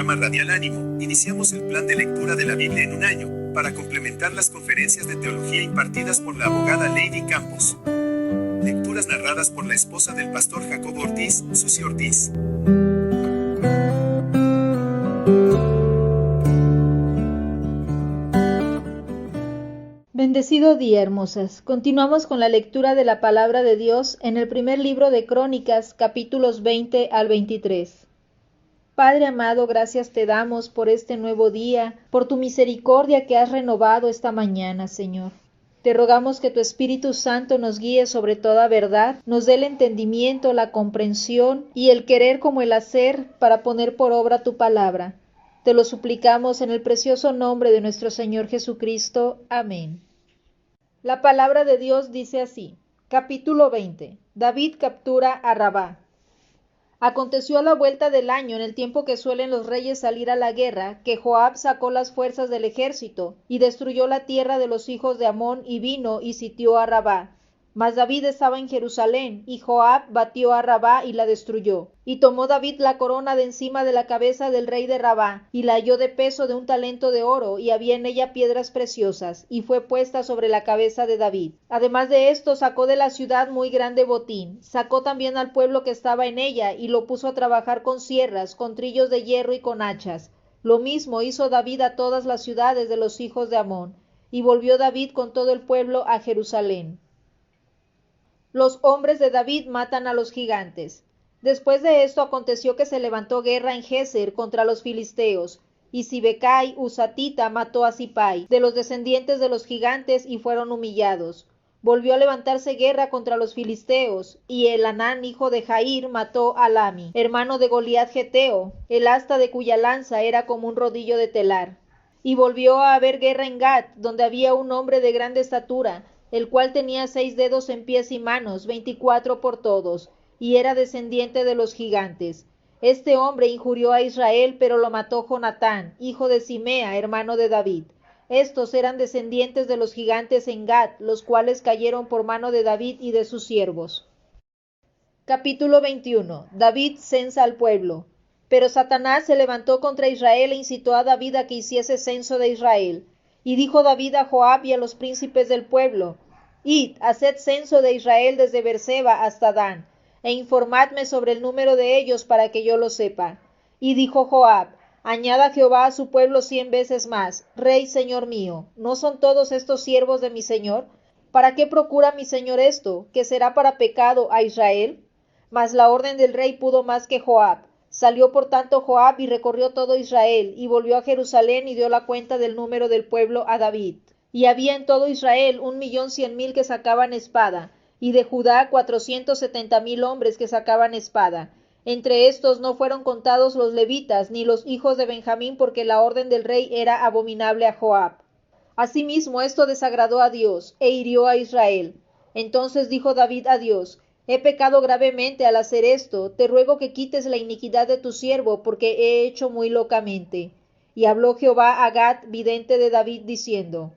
programa Radial Ánimo, iniciamos el plan de lectura de la Biblia en un año, para complementar las conferencias de teología impartidas por la abogada Lady Campos. Lecturas narradas por la esposa del pastor Jacobo Ortiz, Susi Ortiz. Bendecido día, hermosas. Continuamos con la lectura de la palabra de Dios en el primer libro de Crónicas, capítulos 20 al 23. Padre amado, gracias te damos por este nuevo día, por tu misericordia que has renovado esta mañana, Señor. Te rogamos que tu Espíritu Santo nos guíe sobre toda verdad, nos dé el entendimiento, la comprensión y el querer como el hacer para poner por obra tu palabra. Te lo suplicamos en el precioso nombre de nuestro Señor Jesucristo. Amén. La palabra de Dios dice así. Capítulo 20. David captura a Rabá. Aconteció a la vuelta del año, en el tiempo que suelen los reyes salir a la guerra, que Joab sacó las fuerzas del ejército, y destruyó la tierra de los hijos de Amón, y vino y sitió a Rabá. Mas David estaba en Jerusalén, y Joab batió a Rabá y la destruyó. Y tomó David la corona de encima de la cabeza del rey de Rabá, y la halló de peso de 1 talento de oro, y había en ella piedras preciosas, y fue puesta sobre la cabeza de David. Además de esto, sacó de la ciudad muy grande botín. Sacó también al pueblo que estaba en ella, y lo puso a trabajar con sierras, con trillos de hierro y con hachas. Lo mismo hizo David a todas las ciudades de los hijos de Amón. Y volvió David con todo el pueblo a Jerusalén. Los hombres de David matan a los gigantes. Después de esto aconteció que se levantó guerra en Geser contra los filisteos, y Sibecai husatita mató a Sipai, de los descendientes de los gigantes, y fueron humillados. Volvió a levantarse guerra contra los filisteos, y Elanán, hijo de Jair, mató a Lami, hermano de Goliat geteo, el asta de cuya lanza era como un rodillo de telar. Y volvió a haber guerra en Gat, donde había un hombre de grande estatura, el cual tenía 6 dedos en pies y manos, 24 por todos, y era descendiente de los gigantes. Este hombre injurió a Israel, pero lo mató Jonatán, hijo de Simea, hermano de David. Estos eran descendientes de los gigantes en Gat, los cuales cayeron por mano de David y de sus siervos. Capítulo 21. David censa al pueblo. Pero Satanás se levantó contra Israel e incitó a David a que hiciese censo de Israel. Y dijo David a Joab y a los príncipes del pueblo: Id, haced censo de Israel desde Beerseba hasta Dan, e informadme sobre el número de ellos para que yo lo sepa. Y dijo Joab: Añada Jehová a su pueblo 100 veces más, Rey, Señor mío. ¿No son todos estos siervos de mi Señor? ¿Para qué procura mi Señor esto? ¿Que será para pecado a Israel? Mas la orden del rey pudo más que Joab. Salió por tanto Joab y recorrió todo Israel, y volvió a Jerusalén y dio la cuenta del número del pueblo a David. Y había en todo Israel 1.100.000 que sacaban espada, y de Judá 470.000 hombres que sacaban espada. Entre estos no fueron contados los levitas, ni los hijos de Benjamín, porque la orden del rey era abominable a Joab. Asimismo esto desagradó a Dios, e hirió a Israel. Entonces dijo David a Dios: He pecado gravemente al hacer esto, te ruego que quites la iniquidad de tu siervo, porque he hecho muy locamente. Y habló Jehová a Gad, vidente de David, diciendo: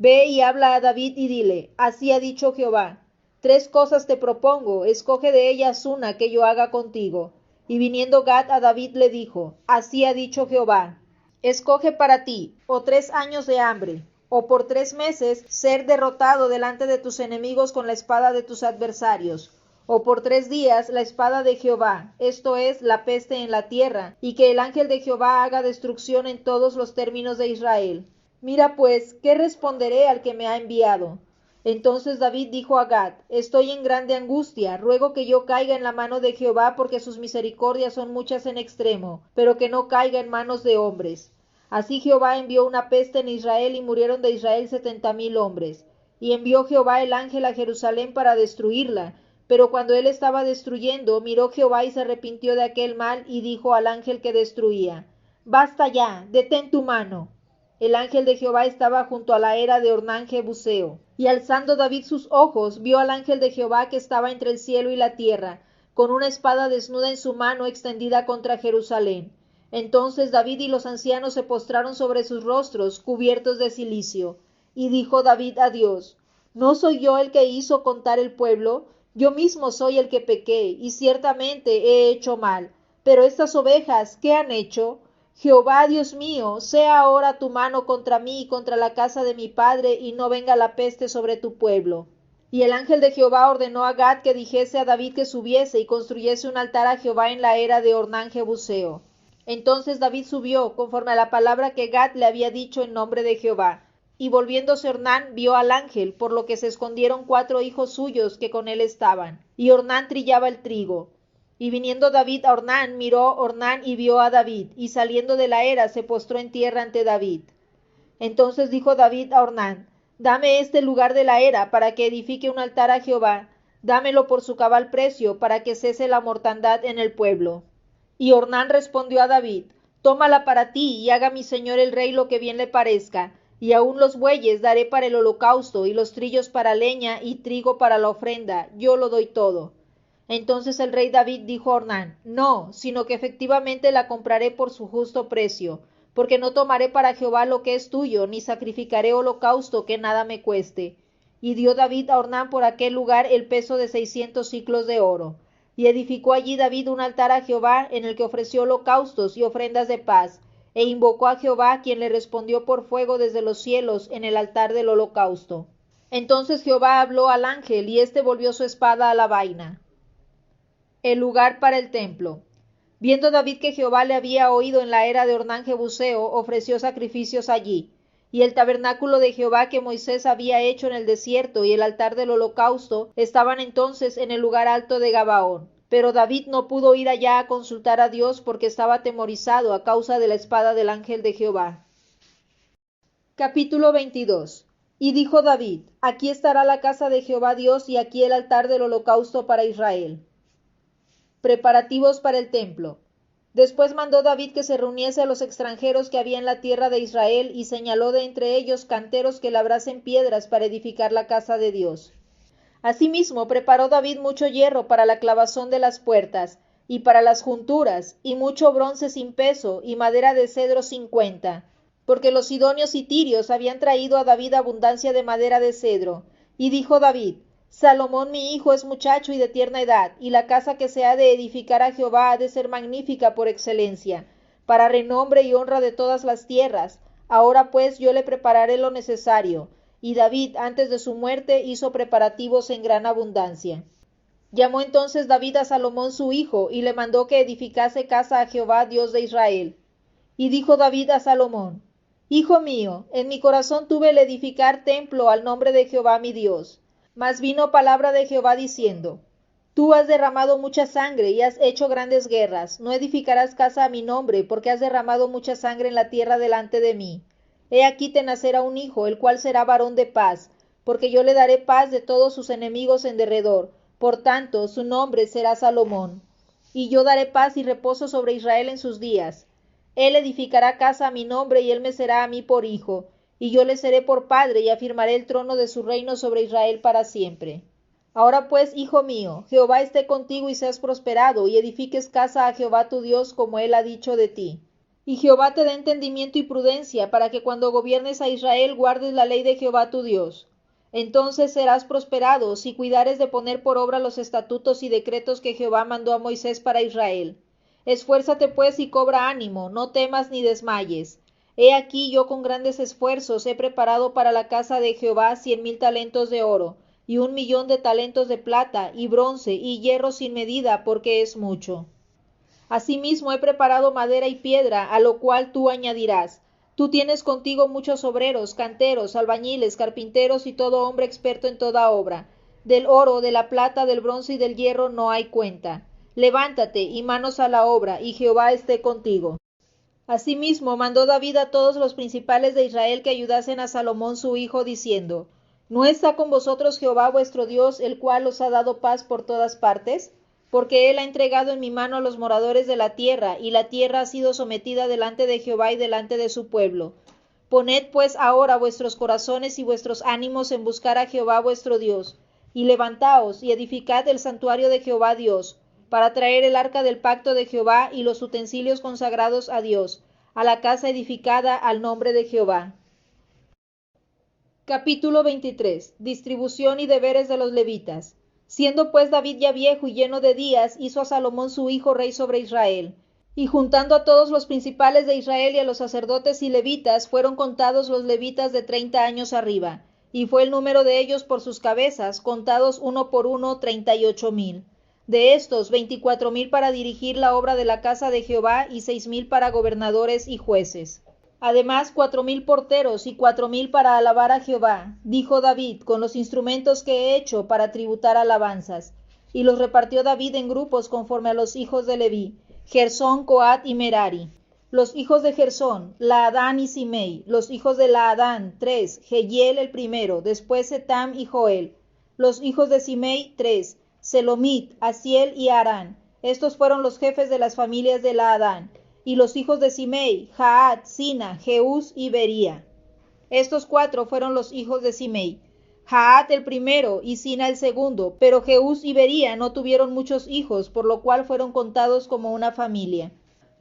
Ve y habla a David y dile: Así ha dicho Jehová: 3 cosas te propongo, escoge de ellas una que yo haga contigo. Y viniendo Gad a David le dijo: Así ha dicho Jehová: Escoge para ti, o 3 años de hambre, o por 3 meses ser derrotado delante de tus enemigos con la espada de tus adversarios, o por 3 días la espada de Jehová, esto es, la peste en la tierra, y que el ángel de Jehová haga destrucción en todos los términos de Israel. Mira pues, ¿qué responderé al que me ha enviado? Entonces David dijo a Gad: Estoy en grande angustia, ruego que yo caiga en la mano de Jehová, porque sus misericordias son muchas en extremo, pero que no caiga en manos de hombres. Así Jehová envió una peste en Israel, y murieron de Israel 70.000 hombres. Y envió Jehová el ángel a Jerusalén para destruirla. Pero cuando él estaba destruyendo, miró Jehová y se arrepintió de aquel mal, y dijo al ángel que destruía: Basta ya, detén tu mano. El ángel de Jehová estaba junto a la era de Ornán Jebuseo. Y alzando David sus ojos, vio al ángel de Jehová que estaba entre el cielo y la tierra, con una espada desnuda en su mano extendida contra Jerusalén. Entonces David y los ancianos se postraron sobre sus rostros, cubiertos de cilicio. Y dijo David a Dios: ¿No soy yo el que hizo contar el pueblo? Yo mismo soy el que pequé, y ciertamente he hecho mal. Pero estas ovejas, ¿qué han hecho? Jehová, Dios mío, sea ahora tu mano contra mí y contra la casa de mi padre, y no venga la peste sobre tu pueblo. Y el ángel de Jehová ordenó a Gad que dijese a David que subiese y construyese un altar a Jehová en la era de Ornán Jebuseo. Entonces David subió, conforme a la palabra que Gad le había dicho en nombre de Jehová. Y volviéndose Ornán vio al ángel, por lo que se escondieron 4 hijos suyos que con él estaban. Y Ornán trillaba el trigo. Y viniendo David a Ornán, miró Ornán y vio a David, y saliendo de la era se postró en tierra ante David. Entonces dijo David a Ornán: Dame este lugar de la era, para que edifique un altar a Jehová. Dámelo por su cabal precio, para que cese la mortandad en el pueblo. Y Ornán respondió a David: Tómala para ti, y haga mi señor el rey lo que bien le parezca. Y aun los bueyes daré para el holocausto, y los trillos para leña, y trigo para la ofrenda. Yo lo doy todo. Entonces el rey David dijo a Ornán: No, sino que efectivamente la compraré por su justo precio, porque no tomaré para Jehová lo que es tuyo, ni sacrificaré holocausto que nada me cueste. Y dio David a Ornán por aquel lugar el peso de 600 siclos de oro. Y edificó allí David un altar a Jehová, en el que ofreció holocaustos y ofrendas de paz, e invocó a Jehová, quien le respondió por fuego desde los cielos en el altar del holocausto. Entonces Jehová habló al ángel, y éste volvió su espada a la vaina. El lugar para el templo. Viendo David que Jehová le había oído en la era de Ornán Jebuseo, ofreció sacrificios allí. Y el tabernáculo de Jehová que Moisés había hecho en el desierto y el altar del holocausto estaban entonces en el lugar alto de Gabaón. Pero David no pudo ir allá a consultar a Dios porque estaba atemorizado a causa de la espada del ángel de Jehová. Capítulo 22. Y dijo David: Aquí estará la casa de Jehová Dios y aquí el altar del holocausto para Israel. Preparativos para el templo. Después mandó David que se reuniese a los extranjeros que había en la tierra de Israel, y señaló de entre ellos canteros que labrasen piedras para edificar la casa de Dios. Asimismo preparó David mucho hierro para la clavazón de las puertas, y para las junturas, y mucho bronce sin peso, y madera de cedro 50, porque los sidonios y tirios habían traído a David abundancia de madera de cedro. Y dijo David: Salomón mi hijo es muchacho y de tierna edad, y la casa que se ha de edificar a Jehová ha de ser magnífica por excelencia, para renombre y honra de todas las tierras. Ahora pues yo le prepararé lo necesario. Y David antes de su muerte hizo preparativos en gran abundancia. Llamó entonces David a Salomón su hijo, y le mandó que edificase casa a Jehová Dios de Israel. Y dijo David a Salomón: Hijo mío, en mi corazón tuve el edificar templo al nombre de Jehová mi Dios. Mas vino palabra de Jehová diciendo: Tú has derramado mucha sangre y has hecho grandes guerras. No edificarás casa a mi nombre, porque has derramado mucha sangre en la tierra delante de mí. He aquí te nacerá un hijo, el cual será varón de paz, porque yo le daré paz de todos sus enemigos en derredor. Por tanto, su nombre será Salomón. Y yo daré paz y reposo sobre Israel en sus días. Él edificará casa a mi nombre, y él me será a mí por hijo. Y yo le seré por padre, y afirmaré el trono de su reino sobre Israel para siempre. Ahora pues, hijo mío, Jehová esté contigo y seas prosperado, y edifiques casa a Jehová tu Dios, como él ha dicho de ti. Y Jehová te dé entendimiento y prudencia, para que cuando gobiernes a Israel guardes la ley de Jehová tu Dios. Entonces serás prosperado, si cuidares de poner por obra los estatutos y decretos que Jehová mandó a Moisés para Israel. Esfuérzate pues y cobra ánimo, no temas ni desmayes. He aquí yo con grandes esfuerzos he preparado para la casa de Jehová 100,000 talentos de oro, y 1,000,000 de talentos de plata, y bronce, y hierro sin medida, porque es mucho. Asimismo he preparado madera y piedra, a lo cual tú añadirás. Tú tienes contigo muchos obreros, canteros, albañiles, carpinteros y todo hombre experto en toda obra. Del oro, de la plata, del bronce y del hierro no hay cuenta. Levántate y manos a la obra, y Jehová esté contigo. Asimismo mandó David a todos los principales de Israel que ayudasen a Salomón su hijo, diciendo: ¿No está con vosotros Jehová vuestro Dios, el cual os ha dado paz por todas partes? Porque él ha entregado en mi mano a los moradores de la tierra, y la tierra ha sido sometida delante de Jehová y delante de su pueblo. Poned pues ahora vuestros corazones y vuestros ánimos en buscar a Jehová vuestro Dios, y levantaos y edificad el santuario de Jehová Dios, para traer el arca del pacto de Jehová y los utensilios consagrados a Dios, a la casa edificada al nombre de Jehová. Capítulo 23. Distribución y deberes de los levitas. Siendo pues David ya viejo y lleno de días, hizo a Salomón su hijo rey sobre Israel. Y juntando a todos los principales de Israel y a los sacerdotes y levitas, fueron contados los levitas de 30 años arriba, y fue el número de ellos por sus cabezas, contados uno por uno, 38,000. De estos, 24,000 para dirigir la obra de la casa de Jehová, y 6,000 para gobernadores y jueces. Además, 4,000 porteros y 4,000 para alabar a Jehová, dijo David, con los instrumentos que he hecho para tributar alabanzas. Y los repartió David en grupos conforme a los hijos de Leví, Gersón, Coat y Merari. Los hijos de Gersón, Laadán y Simei. Los hijos de Laadán, 3, Jehiel el primero, después Etam y Joel. Los hijos de Simei, 3, Selomit, Asiel y Arán. Estos fueron los jefes de las familias de Laadán. Y los hijos de Simei, Jaat, Sina, Jeús y Bería. Estos 4 fueron los hijos de Simei. Jaat el primero y Sina el segundo, pero Jeús y Bería no tuvieron muchos hijos, por lo cual fueron contados como una familia.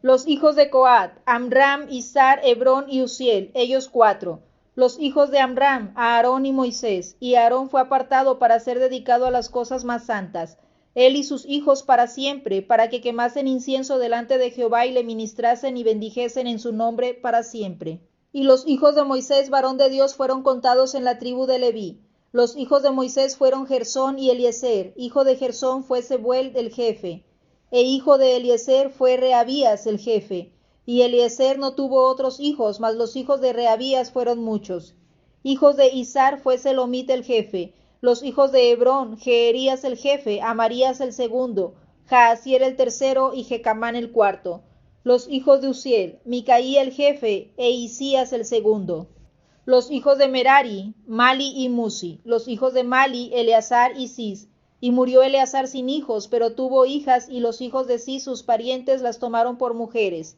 Los hijos de Coat, Amram, Izar, Hebrón y Uziel, ellos 4. Los hijos de Amram, Aarón y Moisés, y Aarón fue apartado para ser dedicado a las cosas más santas, él y sus hijos para siempre, para que quemasen incienso delante de Jehová y le ministrasen y bendijesen en su nombre para siempre. Y los hijos de Moisés, varón de Dios, fueron contados en la tribu de Leví. Los hijos de Moisés fueron Gersón y Eliezer. Hijo de Gersón fue Sebuel el jefe, e hijo de Eliezer fue Rehabías el jefe. Y Eliezer no tuvo otros hijos, mas los hijos de Rehabías fueron muchos. Hijos de Izar fue Selomit el jefe. Los hijos de Hebrón, Jeherías el jefe, Amarías el segundo, Jaasiel el tercero y Jecamán el cuarto. Los hijos de Uziel, Micaía el jefe, e Isías el segundo. Los hijos de Merari, Mali y Musi. Los hijos de Mali, Eleazar y Cis. Y murió Eleazar sin hijos, pero tuvo hijas, y los hijos de Cis, sus parientes, las tomaron por mujeres.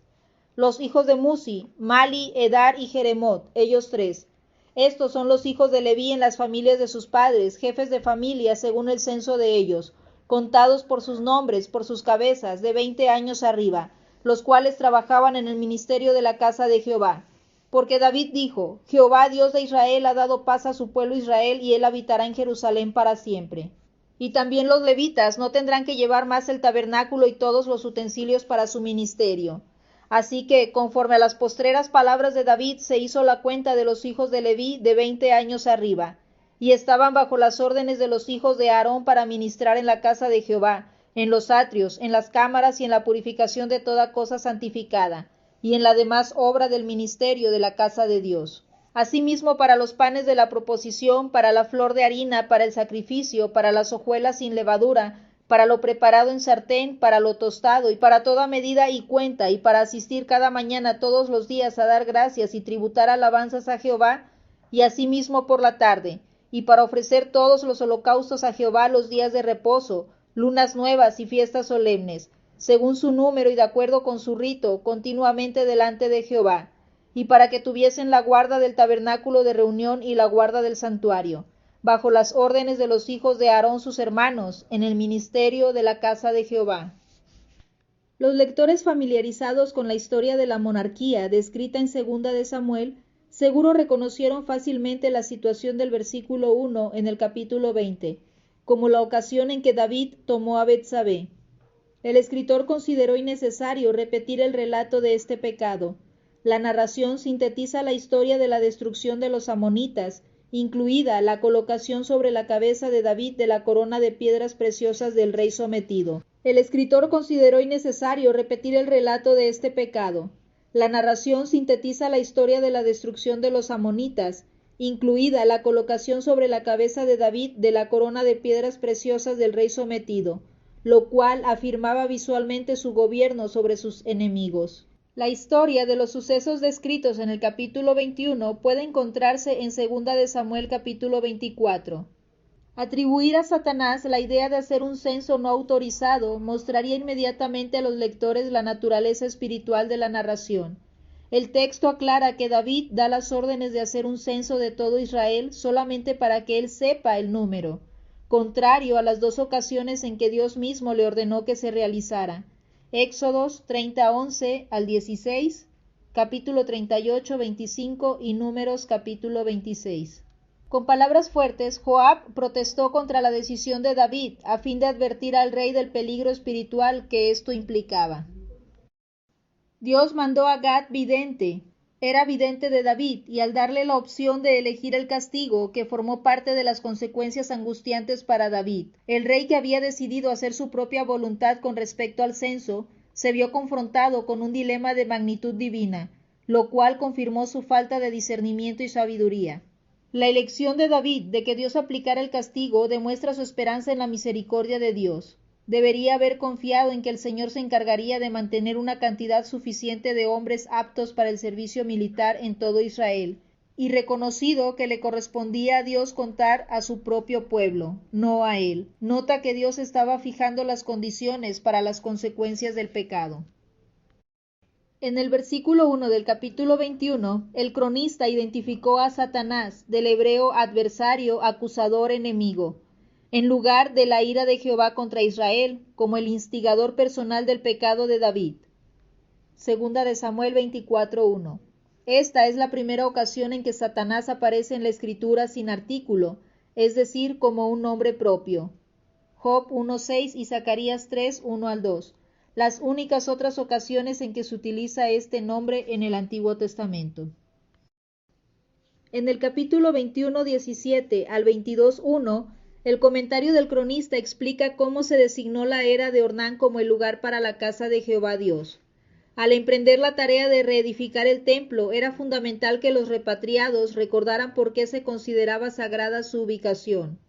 Los hijos de Musi, Mali, Edar y Jeremot, ellos 3. Estos son los hijos de Leví en las familias de sus padres, jefes de familia según el censo de ellos, contados por sus nombres, por sus cabezas, de 20 años arriba, los cuales trabajaban en el ministerio de la casa de Jehová. Porque David dijo, Jehová Dios de Israel ha dado paz a su pueblo Israel, y él habitará en Jerusalén para siempre. Y también los levitas no tendrán que llevar más el tabernáculo y todos los utensilios para su ministerio. Así que, conforme a las postreras palabras de David, se hizo la cuenta de los hijos de Leví de 20 años arriba, y estaban bajo las órdenes de los hijos de Aarón para ministrar en la casa de Jehová, en los atrios, en las cámaras y en la purificación de toda cosa santificada, y en la demás obra del ministerio de la casa de Dios. Asimismo para los panes de la proposición, para la flor de harina, para el sacrificio, para las hojuelas sin levadura, para lo preparado en sartén, para lo tostado, y para toda medida y cuenta, y para asistir cada mañana todos los días a dar gracias y tributar alabanzas a Jehová, y asimismo por la tarde, y para ofrecer todos los holocaustos a Jehová los días de reposo, lunas nuevas y fiestas solemnes, según su número y de acuerdo con su rito, continuamente delante de Jehová, y para que tuviesen la guarda del tabernáculo de reunión y la guarda del santuario, bajo las órdenes de los hijos de Aarón sus hermanos, en el ministerio de la casa de Jehová. Los lectores familiarizados con la historia de la monarquía descrita en 2 de Samuel, seguro reconocieron fácilmente la situación del versículo 1 en el capítulo 20, como la ocasión en que David tomó a Betsabé. El escritor consideró innecesario repetir el relato de este pecado. La narración sintetiza la historia de la destrucción de los amonitas, incluida la colocación sobre la cabeza de David de la corona de piedras preciosas del rey sometido. El escritor consideró innecesario repetir el relato de este pecado. La narración sintetiza la historia de la destrucción de los amonitas, incluida la colocación sobre la cabeza de David de la corona de piedras preciosas del rey sometido, lo cual afirmaba visualmente su gobierno sobre sus enemigos. La historia de los sucesos descritos en el capítulo 21 puede encontrarse en 2 de Samuel capítulo 24. Atribuir a Satanás la idea de hacer un censo no autorizado mostraría inmediatamente a los lectores la naturaleza espiritual de la narración. El texto aclara que David da las órdenes de hacer un censo de todo Israel solamente para que él sepa el número, contrario a las 2 ocasiones en que Dios mismo le ordenó que se realizara. Éxodos 30:11 al 16, capítulo 38, 25 y Números capítulo 26. Con palabras fuertes, Joab protestó contra la decisión de David a fin de advertir al rey del peligro espiritual que esto implicaba. Dios mandó a Gad vidente. Era vidente de David, y al darle la opción de elegir el castigo, que formó parte de las consecuencias angustiantes para David, el rey que había decidido hacer su propia voluntad con respecto al censo, se vio confrontado con un dilema de magnitud divina, lo cual confirmó su falta de discernimiento y sabiduría. La elección de David de que Dios aplicara el castigo demuestra su esperanza en la misericordia de Dios. Debería haber confiado en que el Señor se encargaría de mantener una cantidad suficiente de hombres aptos para el servicio militar en todo Israel, y reconocido que le correspondía a Dios contar a su propio pueblo, no a él. Nota que Dios estaba fijando las condiciones para las consecuencias del pecado. En el versículo 1 del capítulo 21, el cronista identificó a Satanás, del hebreo adversario, acusador, enemigo, en lugar de la ira de Jehová contra Israel, como el instigador personal del pecado de David. Segunda de Samuel 24:1. Esta es la primera ocasión en que Satanás aparece en la Escritura sin artículo, es decir, como un nombre propio. Job 1:6 y Zacarías 3:1-2. Las únicas otras ocasiones en que se utiliza este nombre en el Antiguo Testamento. En el capítulo 21:17 al 22:1, el comentario del cronista explica cómo se designó la era de Ornán como el lugar para la casa de Jehová Dios. Al emprender la tarea de reedificar el templo, era fundamental que los repatriados recordaran por qué se consideraba sagrada su ubicación.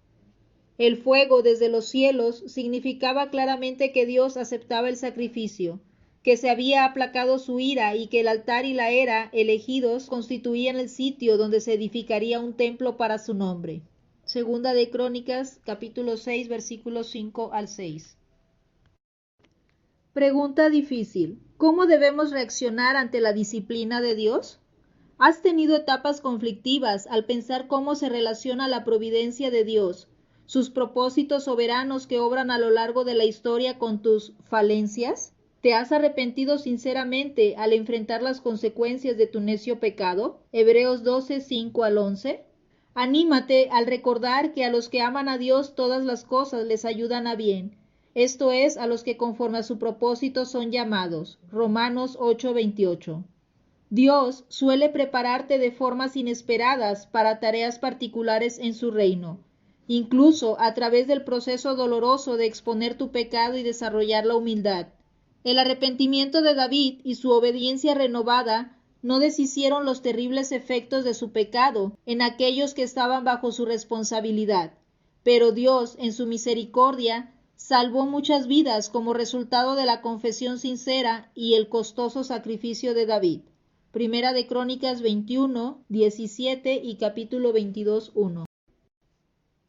El fuego desde los cielos significaba claramente que Dios aceptaba el sacrificio, que se había aplacado su ira y que el altar y la era elegidos constituían el sitio donde se edificaría un templo para su nombre. Segunda de Crónicas, capítulo 6, versículos 5-6. Pregunta difícil. ¿Cómo debemos reaccionar ante la disciplina de Dios? ¿Has tenido etapas conflictivas al pensar cómo se relaciona la providencia de Dios, sus propósitos soberanos que obran a lo largo de la historia con tus falencias? ¿Te has arrepentido sinceramente al enfrentar las consecuencias de tu necio pecado? Hebreos 12, 5-11. Anímate al recordar que a los que aman a Dios todas las cosas les ayudan a bien, esto es, a los que conforme a su propósito son llamados. Romanos 8:28. Dios suele prepararte de formas inesperadas para tareas particulares en su reino, incluso a través del proceso doloroso de exponer tu pecado y desarrollar la humildad. El arrepentimiento de David y su obediencia renovada no deshicieron los terribles efectos de su pecado en aquellos que estaban bajo su responsabilidad, pero Dios, en su misericordia, salvó muchas vidas como resultado de la confesión sincera y el costoso sacrificio de David. Primera de Crónicas 21, 17 y capítulo 22, 1.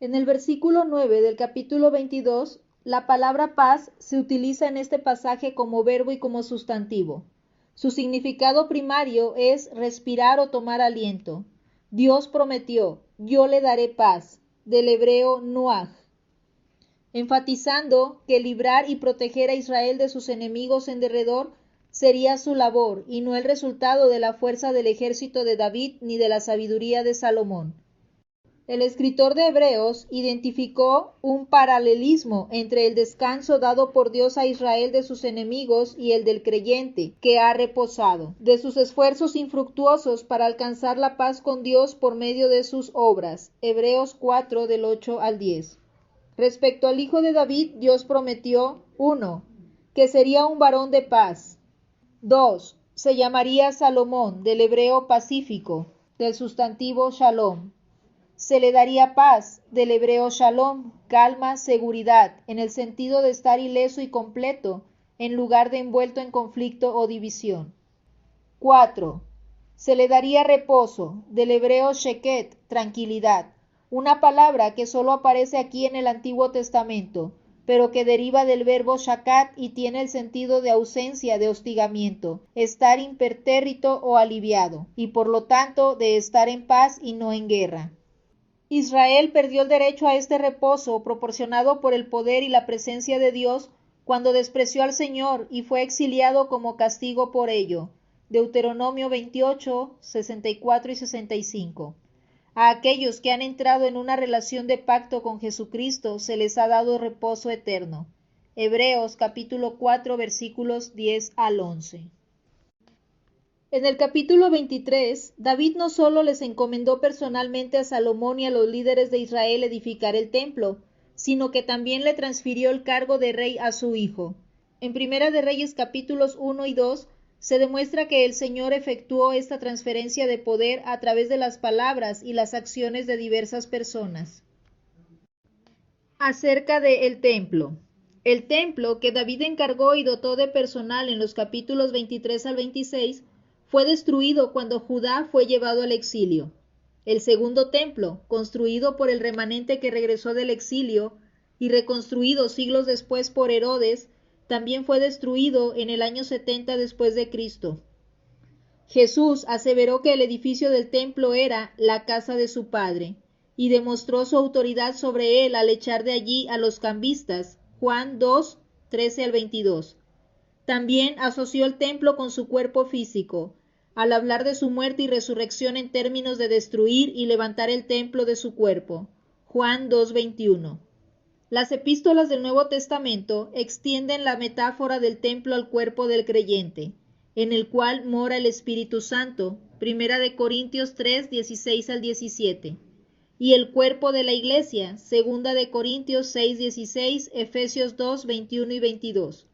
En el versículo 9 del capítulo 22, la palabra paz se utiliza en este pasaje como verbo y como sustantivo. Su significado primario es respirar o tomar aliento. Dios prometió, yo le daré paz, del hebreo nuaj, enfatizando que librar y proteger a Israel de sus enemigos en derredor sería su labor y no el resultado de la fuerza del ejército de David ni de la sabiduría de Salomón. El escritor de Hebreos identificó un paralelismo entre el descanso dado por Dios a Israel de sus enemigos y el del creyente, que ha reposado, de sus esfuerzos infructuosos para alcanzar la paz con Dios por medio de sus obras. Hebreos 4 del 8-10. Respecto al hijo de David, Dios prometió: 1. Que sería un varón de paz. 2. Se llamaría Salomón, del hebreo pacífico, del sustantivo shalom. Se le daría paz, del hebreo shalom, calma, seguridad, en el sentido de estar ileso y completo, en lugar de envuelto en conflicto o división. 4. Se le daría reposo, del hebreo sheket, tranquilidad, una palabra que solo aparece aquí en el Antiguo Testamento, pero que deriva del verbo shakat y tiene el sentido de ausencia, de hostigamiento, estar impertérrito o aliviado, y por lo tanto de estar en paz y no en guerra. Israel perdió el derecho a este reposo proporcionado por el poder y la presencia de Dios cuando despreció al Señor y fue exiliado como castigo por ello. Deuteronomio 28, 64 y 65. A aquellos que han entrado en una relación de pacto con Jesucristo se les ha dado reposo eterno. Hebreos capítulo 4 versículos 10-11. En el capítulo 23, David no solo les encomendó personalmente a Salomón y a los líderes de Israel edificar el templo, sino que también le transfirió el cargo de rey a su hijo. En Primera de Reyes capítulos 1 y 2 se demuestra que el Señor efectuó esta transferencia de poder a través de las palabras y las acciones de diversas personas. Acerca de el templo. El templo, que David encargó y dotó de personal en los capítulos 23 al 26, fue destruido cuando Judá fue llevado al exilio. El segundo templo, construido por el remanente que regresó del exilio y reconstruido siglos después por Herodes, también fue destruido en el año 70 después de Cristo. Jesús aseveró que el edificio del templo era la casa de su Padre, y demostró su autoridad sobre él al echar de allí a los cambistas, Juan 2, 13 al 22. También asoció el templo con su cuerpo físico, al hablar de su muerte y resurrección en términos de destruir y levantar el templo de su cuerpo, Juan 2, 21. Las epístolas del Nuevo Testamento extienden la metáfora del templo al cuerpo del creyente, en el cual mora el Espíritu Santo, 1 Corintios 3, 16 al 17, y el cuerpo de la Iglesia, 2 Corintios 6, 16, Efesios 2, 21 y 22.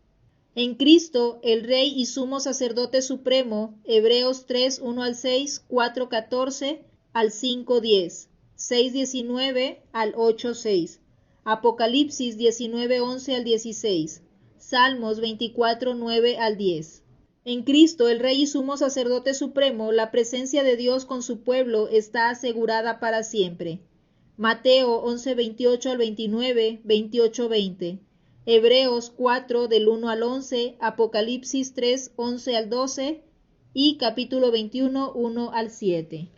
En Cristo, el Rey y Sumo Sacerdote Supremo, Hebreos 3, 1 al 6, 4, 14 al 5, 10, 6, 19 al 8, 6. Apocalipsis 19, 11 al 16, Salmos 24, 9 al 10. En Cristo, el Rey y Sumo Sacerdote Supremo, la presencia de Dios con su pueblo está asegurada para siempre. Mateo 11, 28 al 29, 28, 20. Hebreos 4 del 1 al 11, Apocalipsis 3, 11 al 12 y capítulo 21, 1 al 7.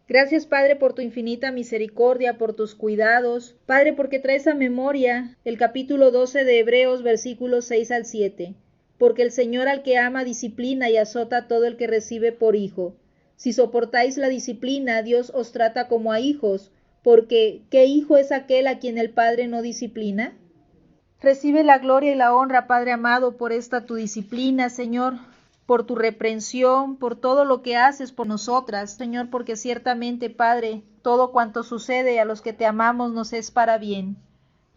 Gracias, Padre, por tu infinita misericordia, por tus cuidados. Padre, porque traes a memoria el capítulo 12 de Hebreos, versículos 6 al 7. Porque el Señor al que ama disciplina y azota a todo el que recibe por hijo. Si soportáis la disciplina, Dios os trata como a hijos, porque ¿qué hijo es aquel a quien el Padre no disciplina? Recibe la gloria y la honra, Padre amado, por esta tu disciplina, Señor, por tu reprensión, por todo lo que haces por nosotras, Señor, porque ciertamente, Padre, todo cuanto sucede a los que te amamos nos es para bien.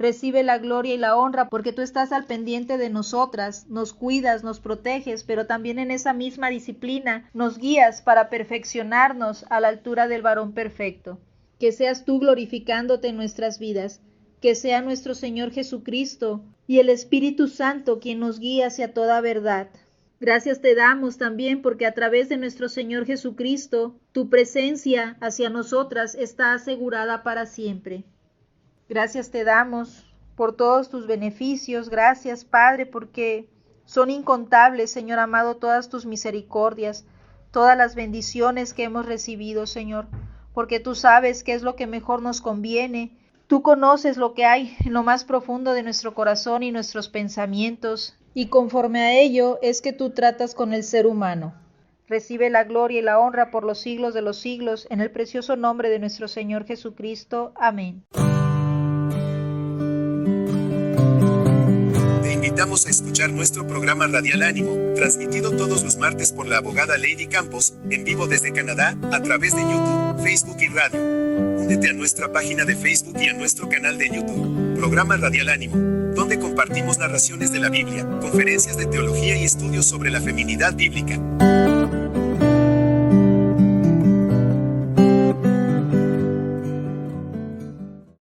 Recibe la gloria y la honra porque tú estás al pendiente de nosotras, nos cuidas, nos proteges, pero también en esa misma disciplina nos guías para perfeccionarnos a la altura del varón perfecto. Que seas tú glorificándote en nuestras vidas. Que sea nuestro Señor Jesucristo y el Espíritu Santo quien nos guíe hacia toda verdad. Gracias te damos también porque a través de nuestro Señor Jesucristo, tu presencia hacia nosotras está asegurada para siempre. Gracias te damos por todos tus beneficios. Gracias, Padre, porque son incontables, Señor amado, todas tus misericordias, todas las bendiciones que hemos recibido, Señor, porque tú sabes qué es lo que mejor nos conviene. Tú conoces lo que hay en lo más profundo de nuestro corazón y nuestros pensamientos, y conforme a ello es que tú tratas con el ser humano. Recibe la gloria y la honra por los siglos de los siglos, en el precioso nombre de nuestro Señor Jesucristo. Amén. Te invitamos a escuchar nuestro programa Radial Ánimo, transmitido todos los martes por la abogada Lady Campos, en vivo desde Canadá, a través de YouTube, Facebook y radio. Únete a nuestra página de Facebook y a nuestro canal de YouTube, Programa Radial Ánimo, donde compartimos narraciones de la Biblia, conferencias de teología y estudios sobre la feminidad bíblica.